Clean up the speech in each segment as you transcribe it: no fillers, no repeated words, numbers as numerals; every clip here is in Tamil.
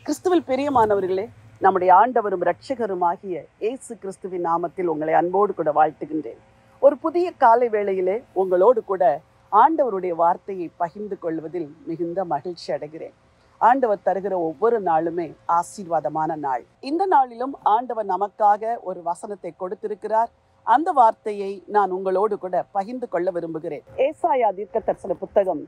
கிறிஸ்துவில் பிரியமானவர்களே, நம்முடைய ஆண்டவரும் இரட்சகருமாகிய இயேசு கிறிஸ்துவின் நாமத்தில் உங்களை அன்போடு கூட வாழ்த்துகின்றேன். ஒரு புதிய காலை வேளையிலே உங்களோடு கூட ஆண்டவருடைய வார்த்தையை பகிர்ந்து கொள்வதில் மிகுந்த மகிழ்ச்சி அடைகிறேன். ஆண்டவர் தருகிற ஒவ்வொரு நாளுமே ஆசீர்வாதமான நாள். இந்த நாளிலும் ஆண்டவர் நமக்காக ஒரு வசனத்தை கொடுத்திருக்கிறார். அந்த வார்த்தையை நான் உங்களோடு கூட பகிர்ந்து கொள்ள விரும்புகிறேன். ஏசாயா தீர்க்கதரிசன புத்தகம்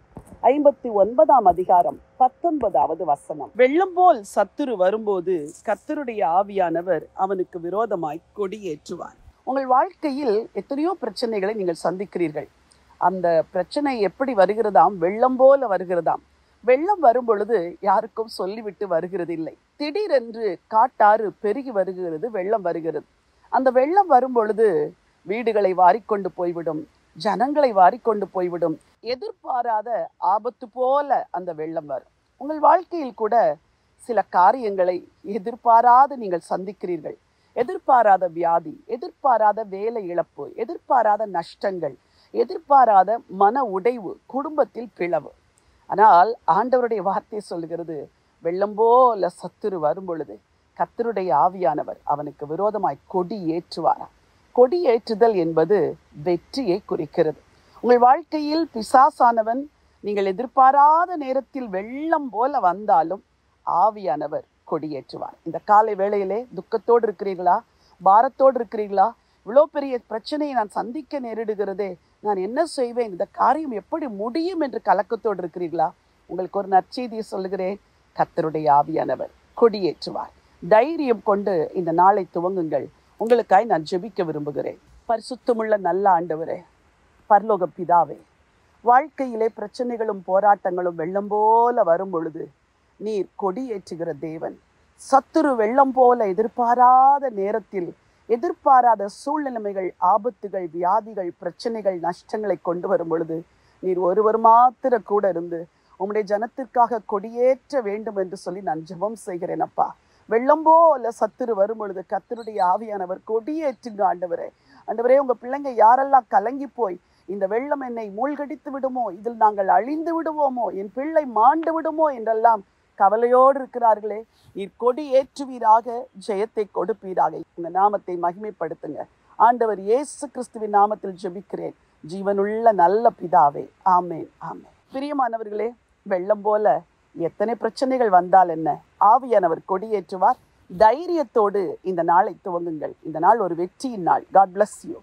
59 அதிகாரம் 19வது வசனம். வெள்ளம் போல் சத்துரு வரும்போது கர்த்தருடைய ஆவியானவர் அவனுக்கு விரோதமாய் கொடியேற்றுவார். உங்கள் வாழ்க்கையில் எத்தனையோ பிரச்சனைகளை நீங்கள் சந்திக்கிறீர்கள். அந்த பிரச்சனை எப்படி வருகிறதாம்? வெள்ளம் போல வருகிறதாம். வெள்ளம் வரும் பொழுது யாருக்கும் சொல்லிவிட்டு வருகிறது இல்லை. திடீரென்று காட்டாறு பெருகி வருகிறது, வெள்ளம் வருகிறது. அந்த வெள்ளம் வரும் பொழுது வீடுகளை வாரிக்கொண்டு போய்விடும், ஜனங்களை வாரிக்கொண்டு போய்விடும். எதிர்பாராத ஆபத்து போல அந்த வெள்ளம் வரும். உங்கள் வாழ்க்கையில் கூட சில காரியங்களை எதிர்பாராது நீங்கள் சந்திக்கிறீர்கள். எதிர்பாராத வியாதி, எதிர்பாராத வேலை இழப்பு, எதிர்பாராத நஷ்டங்கள், எதிர்பாராத மன உடைவு, குடும்பத்தில் பிளவு. ஆனால் ஆண்டவருடைய வார்த்தை சொல்கிறது, வெள்ளம் போல சத்துரு வரும் பொழுது கர்த்தருடைய ஆவியானவர் அவனுக்கு விரோதமாய் கொடி ஏற்றுவாராம். கொடி ஏற்றுதல் என்பது வெற்றியை குறிக்கிறது. உங்கள் வாழ்க்கையில் பிசாசானவன் நீங்கள் எதிர்பாராத நேரத்தில் வெள்ளம் போல வந்தாலும் ஆவியானவர் கொடியேற்றுவார். இந்த காலை வேளையிலே துக்கத்தோடு இருக்கிறீர்களா? பாரத்தோடு இருக்கிறீர்களா? இவ்வளோ பெரிய பிரச்சனையை நான் சந்திக்க நேரிடுகிறதே, நான் என்ன செய்வேன், இந்த காரியம் எப்படி முடியும் என்று கலக்கத்தோடு இருக்கிறீர்களா? உங்களுக்கு ஒரு நற்செய்தியை சொல்லுகிறேன். கர்த்தருடைய ஆவியானவர் கொடியேற்றுவார். தைரியம் கொண்டு இந்த நாளை துவங்குங்கள். உங்களுக்காய் நான் ஜெபிக்க விரும்புகிறேன். பரிசுத்தமுள்ள நல்ல ஆண்டவரே, பரலோக பிதாவே, வாழ்க்கையிலே பிரச்சனைகளும் போராட்டங்களும் வெள்ளம் போல வரும் பொழுது நீர் கொடியேற்றுகிற தேவன். சத்துரு வெள்ளம் போல எதிர்பாராத நேரத்தில் எதிர்பாராத சூழ்நிலைமைகள், ஆபத்துகள், வியாதிகள், பிரச்சனைகள், நஷ்டங்களை கொண்டு வரும் பொழுது நீர் ஒருவர் மாத்திர கூட இருந்து உம்முடைய ஜனத்திற்காக கொடியேற்ற வேண்டும் என்று சொல்லி நான் ஜெபம் செய்கிறேன். அப்பா, வெள்ளம் போல சத்துரு வரும் பொழுது கர்த்தருடைய ஆவியானவர் கொடியேற்றுங்க ஆண்டவரே. ஆண்டவரே, உங்க பிள்ளைங்க யாரெல்லாம் கலங்கி போய் இந்த வெள்ளம் என்னை மூழ்கடித்து விடுமோ, இதில் நாங்கள் அழிந்து விடுவோமோ, என் பிள்ளை மாண்டு விடுமோ என்றெல்லாம் கவலையோடு இருக்கிறார்களே, நீர் கொடி ஏற்றுவீராக, ஜெயத்தை கொடுப்பீராக. உங்க நாமத்தை மகிமைப்படுத்துங்க. ஆண்டவர் இயேசு கிறிஸ்துவின் நாமத்தில் ஜெபிக்கிறேன், ஜீவனுள்ள நல்ல பிதாவே. ஆமேன், ஆமேன். பிரியமானவர்களே, வெள்ளம் போல எத்தனை பிரச்சனைகள் வந்தால் என்ன, ஆவியானவர் கொடியேற்றுவார். தைரியத்தோடு இந்த நாளை துவங்குங்கள். இந்த நாள் ஒரு வெற்றியின் நாள். God bless you.